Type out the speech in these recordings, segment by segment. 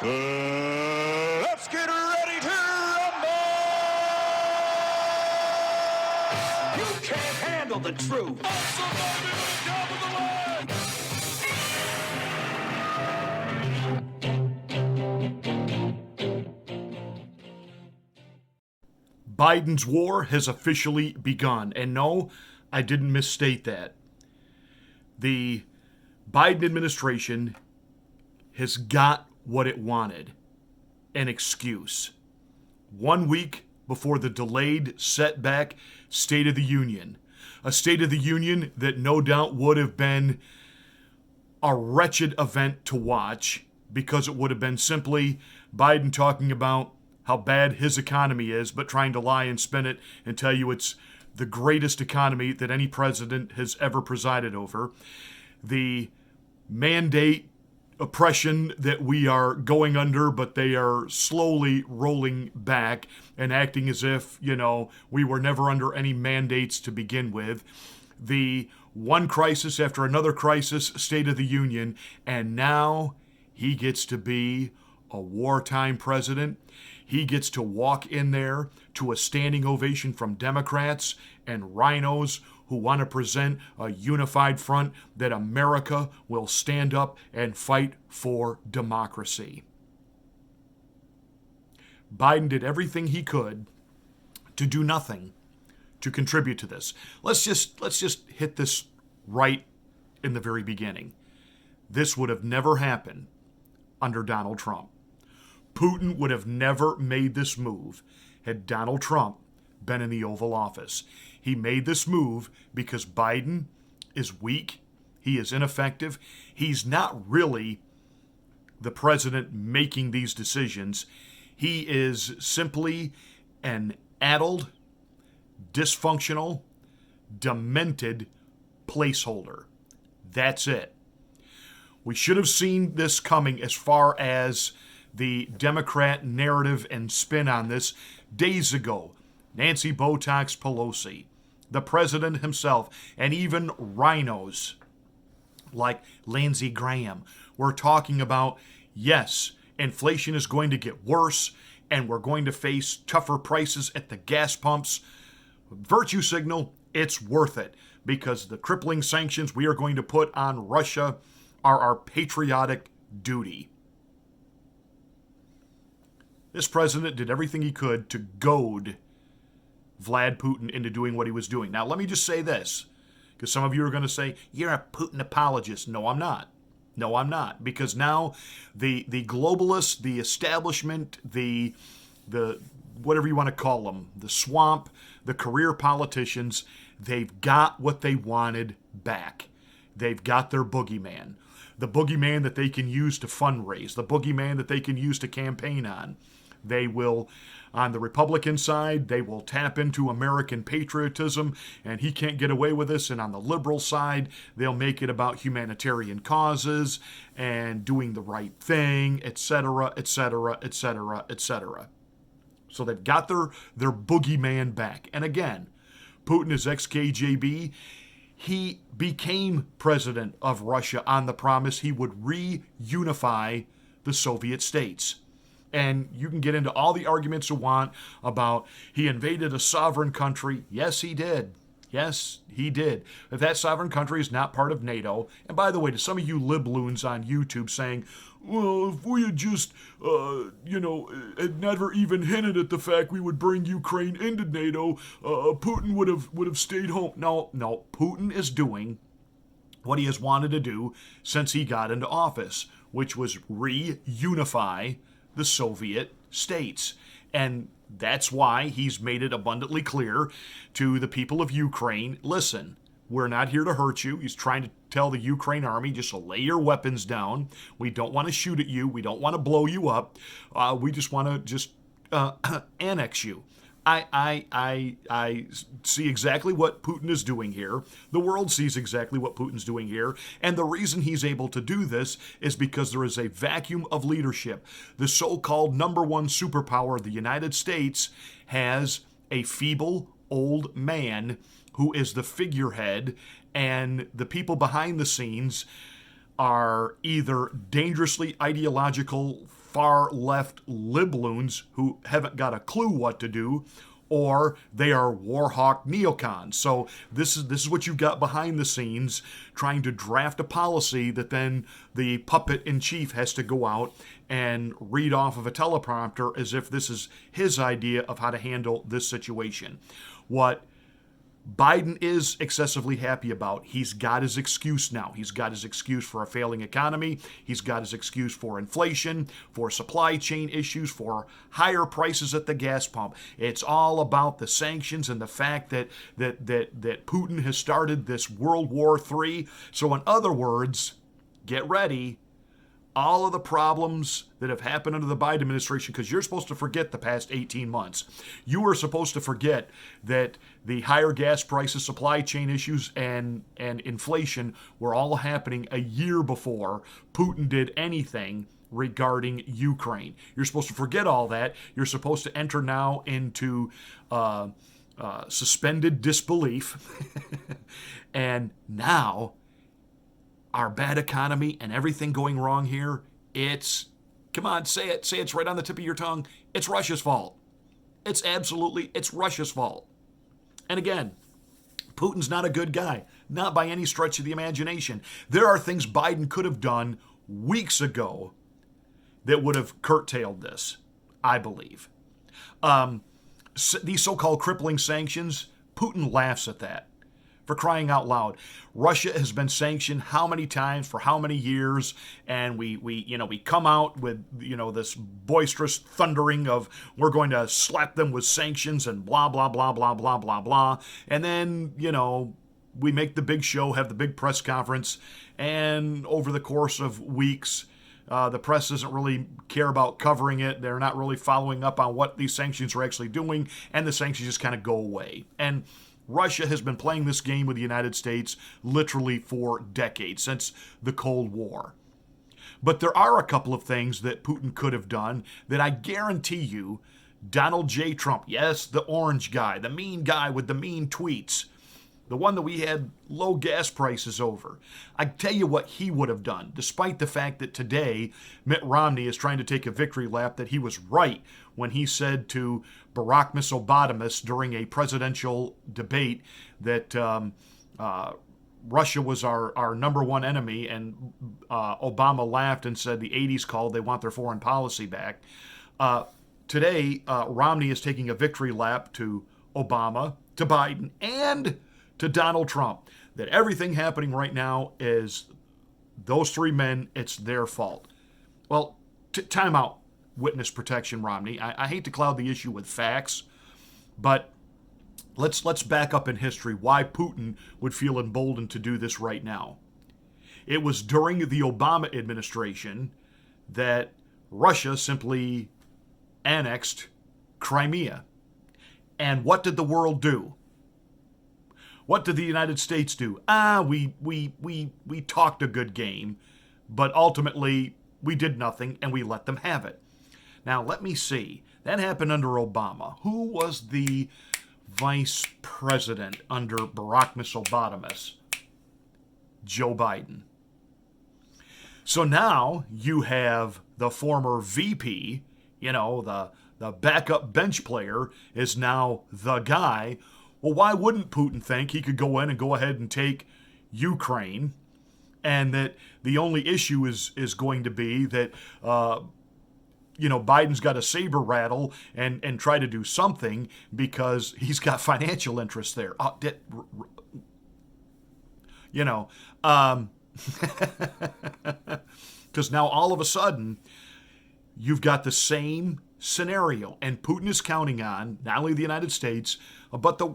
Let's get ready to rumble! You can't handle the truth. Biden's war has officially begun. And no, I didn't misstate that. The Biden administration has got what it wanted: an excuse. 1 week before the delayed, setback State of the Union. A State of the Union that no doubt would have been a wretched event to watch, because it would have been simply Biden talking about how bad his economy is, but trying to lie and spin it and tell you it's the greatest economy that any president has ever presided over. The mandate oppression that we are going under, but they are slowly rolling back and acting as if, we were never under any mandates to begin with. The one crisis after another crisis, State of the Union, and now he gets to be a wartime president. He gets to walk in there to a standing ovation from Democrats and rhinos who want to present a unified front that America will stand up and fight for democracy. Biden did everything he could to do nothing to contribute to this. Let's just hit this right in the very beginning. This would have never happened under Donald Trump. Putin would have never made this move had Donald Trump been in the Oval Office. He made this move because Biden is weak. He is ineffective. He's not really the president making these decisions. He is simply an addled, dysfunctional, demented placeholder. That's it. We should have seen this coming as far as the Democrat narrative and spin on this days ago. Nancy Botox Pelosi, the president himself, and even rhinos like Lindsey Graham were talking about, yes, inflation is going to get worse and we're going to face tougher prices at the gas pumps. Virtue signal, it's worth it, because the crippling sanctions we are going to put on Russia are our patriotic duty. This president did everything he could to goad Vlad Putin into doing what he was doing. Now, let me just say this, because some of you are going to say, you're a Putin apologist. No, I'm not. No, I'm not. Because now the globalists, the establishment, the whatever you want to call them, the swamp, the career politicians, they've got what they wanted back. They've got their boogeyman. The boogeyman that they can use to fundraise. The boogeyman that they can use to campaign on. They will, on the Republican side, they will tap into American patriotism, and he can't get away with this. And on the liberal side, they'll make it about humanitarian causes and doing the right thing, etc., etc., etc., etc. So they've got their boogeyman back. And again, Putin is ex-KGB. He became president of Russia on the promise he would reunify the Soviet states. And you can get into all the arguments you want about he invaded a sovereign country. Yes, he did. Yes, he did. If that sovereign country is not part of NATO, and by the way, to some of you libloons on YouTube saying, well, if we had just, had never even hinted at the fact we would bring Ukraine into NATO, Putin would have stayed home. No, Putin is doing what he has wanted to do since he got into office, which was reunify the Soviet states. And that's why he's made it abundantly clear to the people of Ukraine, listen, we're not here to hurt you. He's trying to tell the Ukraine army, just lay your weapons down. We don't want to shoot at you. We don't want to blow you up. We just want to annex you. I see exactly what Putin is doing here. The world sees exactly what Putin's doing here. And the reason he's able to do this is because there is a vacuum of leadership. The so-called number one superpower, the United States, has a feeble old man who is the figurehead, and the people behind the scenes are either dangerously ideological far left libloons who haven't got a clue what to do, or they are warhawk neocons. So this is what you've got behind the scenes, trying to draft a policy that then the puppet in chief has to go out and read off of a teleprompter as if this is his idea of how to handle this situation. What Biden is excessively happy about. He's got his excuse now. He's got his excuse for a failing economy. He's got his excuse for inflation, for supply chain issues, for higher prices at the gas pump. It's all about the sanctions and the fact that Putin has started this World War III. So in other words, get ready. All of the problems that have happened under the Biden administration, because you're supposed to forget the past 18 months. You are supposed to forget that the higher gas prices, supply chain issues, and inflation were all happening a year before Putin did anything regarding Ukraine. You're supposed to forget all that. You're supposed to enter now into suspended disbelief. And now, our bad economy and everything going wrong here, come on, say it's right on the tip of your tongue. It's Russia's fault. It's Russia's fault. And again, Putin's not a good guy, not by any stretch of the imagination. There are things Biden could have done weeks ago that would have curtailed this, I believe. These so-called crippling sanctions, Putin laughs at that. For crying out loud, Russia has been sanctioned how many times for how many years, and we come out with this boisterous thundering of we're going to slap them with sanctions and blah blah blah blah blah blah blah, and then we make the big show, have the big press conference, and over the course of weeks, the press doesn't really care about covering it. They're not really following up on what these sanctions are actually doing, and the sanctions just kind of go away. And Russia has been playing this game with the United States literally for decades, since the Cold War. But there are a couple of things that Putin could have done that I guarantee you Donald J. Trump, yes, the orange guy, the mean guy with the mean tweets, the one that we had low gas prices over. I tell you what he would have done, despite the fact that today Mitt Romney is trying to take a victory lap that he was right when he said to Barack Obama during a presidential debate that Russia was our number one enemy, and Obama laughed and said the 80s called, they want their foreign policy back. Today, Romney is taking a victory lap to Obama, to Biden, and to Donald Trump, that everything happening right now is those three men, it's their fault. Well, time out, witness protection, Romney. I hate to cloud the issue with facts, but let's back up in history why Putin would feel emboldened to do this right now. It was during the Obama administration that Russia simply annexed Crimea. And what did the world do? What did the United States do? We talked a good game, but ultimately we did nothing and we let them have it. Now, let me see. That happened under Obama. Who was the vice president under Barack Obama? Joe Biden. So now you have the former VP, the backup bench player is now the guy. Well, why wouldn't Putin think he could go in and go ahead and take Ukraine, and that the only issue is going to be that Biden's got a saber rattle and try to do something because he's got financial interests there. Because now all of a sudden you've got the same scenario, and Putin is counting on not only the United States but the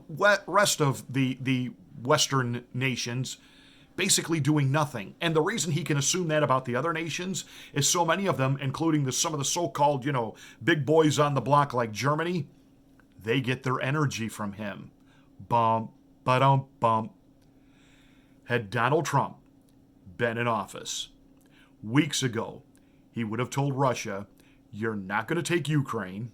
rest of the Western nations basically doing nothing. And the reason he can assume that about the other nations is so many of them, including some of the so-called, big boys on the block like Germany, they get their energy from him. Bum, ba-dum, bum. Had Donald Trump been in office weeks ago, he would have told Russia, you're not going to take Ukraine,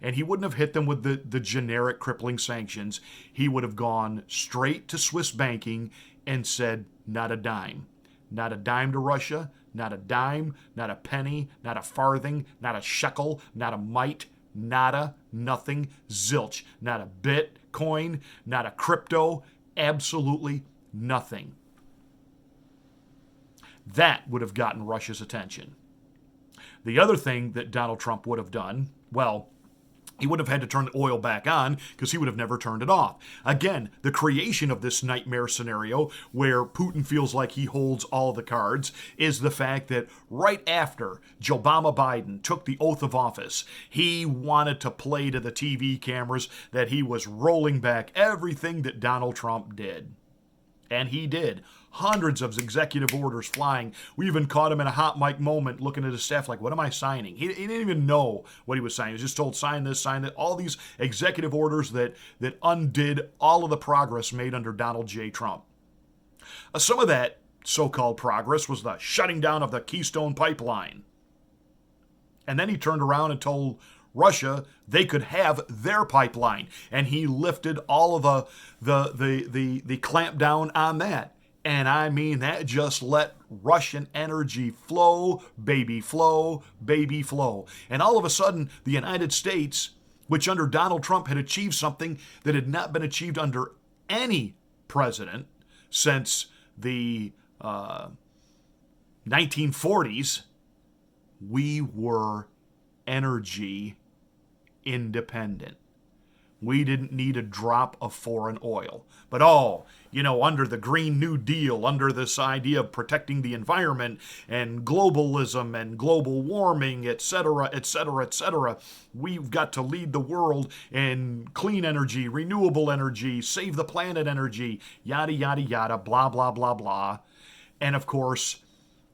and he wouldn't have hit them with the generic crippling sanctions. He would have gone straight to Swiss banking and said, not a dime. Not a dime to Russia, not a dime, not a penny, not a farthing, not a shekel, not a mite, nada, nothing, zilch. Not a Bitcoin, not a crypto, absolutely nothing. That would have gotten Russia's attention. The other thing that Donald Trump would have done, well, he would have had to turn the oil back on because he would have never turned it off. Again, the creation of this nightmare scenario where Putin feels like he holds all the cards is the fact that right after Joe Biden took the oath of office, he wanted to play to the TV cameras that he was rolling back everything that Donald Trump did. And he did. Hundreds of executive orders flying. We even caught him in a hot mic moment looking at his staff like, what am I signing? He didn't even know what he was signing. He was just told, sign this, sign that. All these executive orders that undid all of the progress made under Donald J. Trump. Some of that so-called progress was the shutting down of the Keystone Pipeline. And then he turned around and told Russia they could have their pipeline. And he lifted all of the clamp down on that. And I mean, that just let Russian energy flow, baby flow, baby flow. And all of a sudden, the United States, which under Donald Trump had achieved something that had not been achieved under any president since the 1940s, we were energy independent. We didn't need a drop of foreign oil. But under the Green New Deal, under this idea of protecting the environment and globalism and global warming, etc., etc., etc., we've got to lead the world in clean energy, renewable energy, save the planet energy, yada, yada, yada, blah, blah, blah, blah. And of course,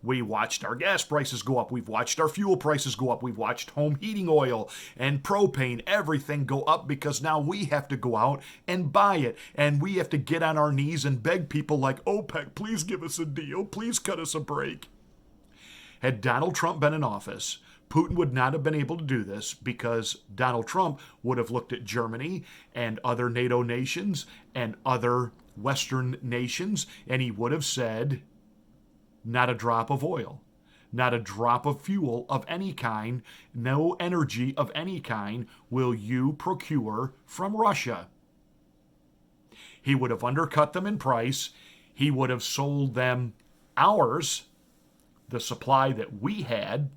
we watched our gas prices go up. We've watched our fuel prices go up. We've watched home heating oil and propane, everything go up because now we have to go out and buy it. And we have to get on our knees and beg people like OPEC, please give us a deal. Please cut us a break. Had Donald Trump been in office, Putin would not have been able to do this because Donald Trump would have looked at Germany and other NATO nations and other Western nations, and he would have said, not a drop of oil, not a drop of fuel of any kind, no energy of any kind will you procure from Russia. He would have undercut them in price. He would have sold them ours, the supply that we had,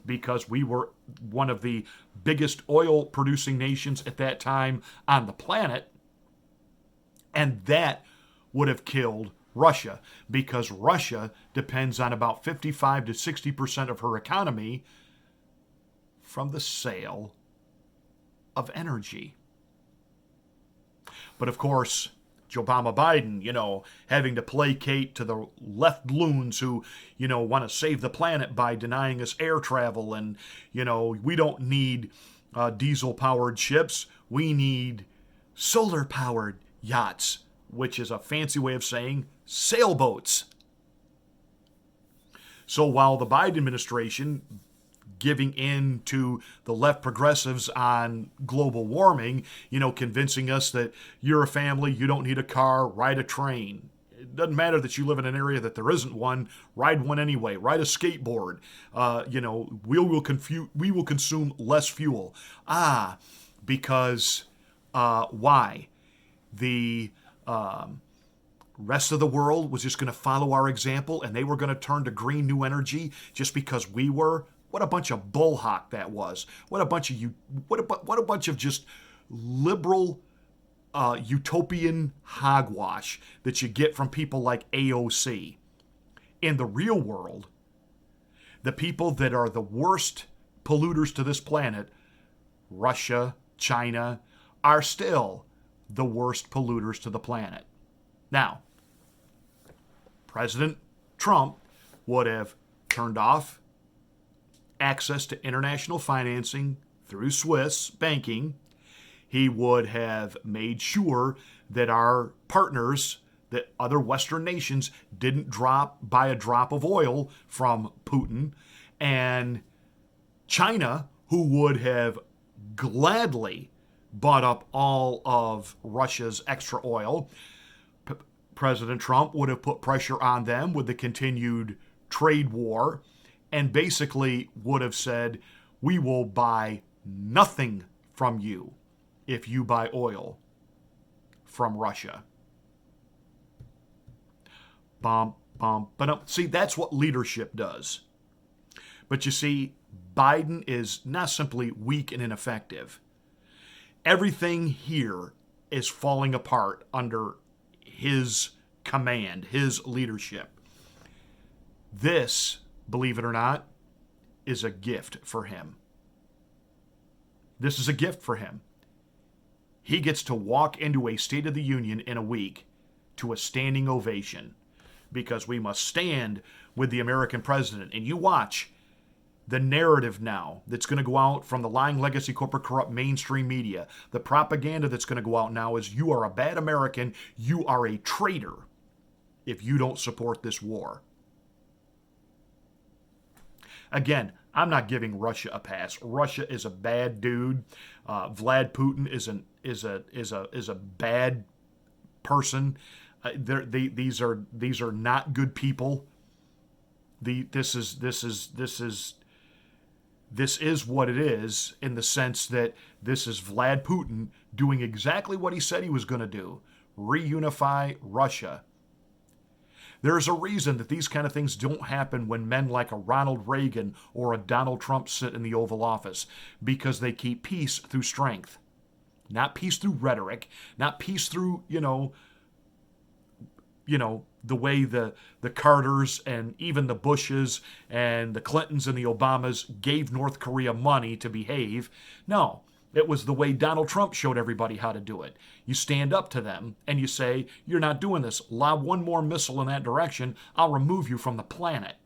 because we were one of the biggest oil producing nations at that time on the planet. And that would have killed Russia, because Russia depends on about 55 to 60% of her economy from the sale of energy. But of course, Joe Biden, having to placate to the left loons who, want to save the planet by denying us air travel. And, we don't need diesel-powered ships. We need solar-powered yachts, which is a fancy way of saying sailboats. So while the Biden administration giving in to the left progressives on global warming, convincing us that you're a family, you don't need a car, ride a train. It doesn't matter that you live in an area that there isn't one, ride one anyway, ride a skateboard. We will consume less fuel. Because why? The rest of the world was just going to follow our example and they were going to turn to green new energy just because we were. What a bunch of bullhock that was. What a bunch of just liberal utopian hogwash that you get from people like AOC. In the real world, the people that are the worst polluters to this planet, Russia, China, are still the worst polluters to the planet. Now, President Trump would have turned off access to international financing through Swiss banking. He would have made sure that our partners, that other Western nations, didn't buy a drop of oil from Putin. And China, who would have gladly bought up all of Russia's extra oil, President Trump would have put pressure on them with the continued trade war and basically would have said, we will buy nothing from you if you buy oil from Russia. Bum, bum, but see, that's what leadership does. But you see, Biden is not simply weak and ineffective. Everything here is falling apart under his command, his leadership. This, believe it or not, is a gift for him. This is a gift for him. He gets to walk into a State of the Union in a week to a standing ovation because we must stand with the American president. And you watch the narrative now that's going to go out from the lying, legacy, corporate, corrupt mainstream media. The propaganda that's going to go out now is you are a bad American, you are a traitor if you don't support this war. Again, I'm not giving Russia a pass. Russia is a bad dude. Vlad Putin is a bad person. These are not good people. This is what it is, in the sense that this is Vlad Putin doing exactly what he said he was going to do: reunify Russia. There's a reason that these kind of things don't happen when men like a Ronald Reagan or a Donald Trump sit in the Oval Office, because they keep peace through strength. Not peace through rhetoric, not peace through, the way the Carters and even the Bushes and the Clintons and the Obamas gave North Korea money to behave. No, it was the way Donald Trump showed everybody how to do it. You stand up to them and you say, you're not doing this. Lob one more missile in that direction, I'll remove you from the planet.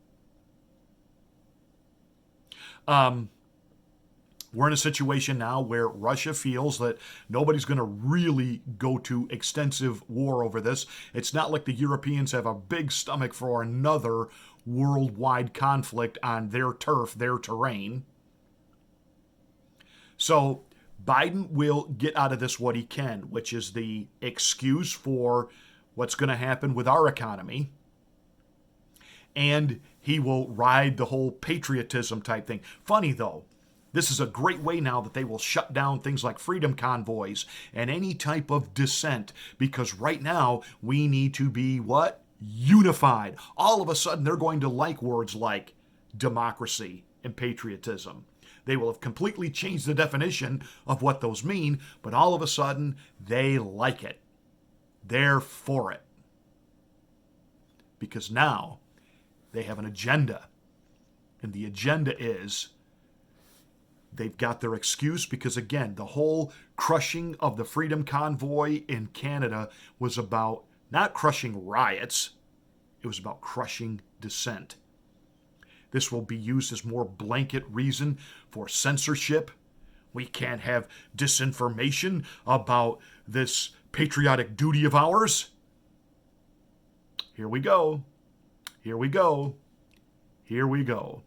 We're in a situation now where Russia feels that nobody's going to really go to extensive war over this. It's not like the Europeans have a big stomach for another worldwide conflict on their turf, their terrain. So Biden will get out of this what he can, which is the excuse for what's going to happen with our economy. And he will ride the whole patriotism type thing. Funny though, this is a great way now that they will shut down things like freedom convoys and any type of dissent, because right now we need to be what? Unified. All of a sudden they're going to like words like democracy and patriotism. They will have completely changed the definition of what those mean, but all of a sudden they like it. They're for it. Because now they have an agenda. And the agenda is they've got their excuse, because, again, the whole crushing of the Freedom Convoy in Canada was about not crushing riots. It was about crushing dissent. This will be used as more blanket reason for censorship. We can't have disinformation about this patriotic duty of ours. Here we go. Here we go. Here we go.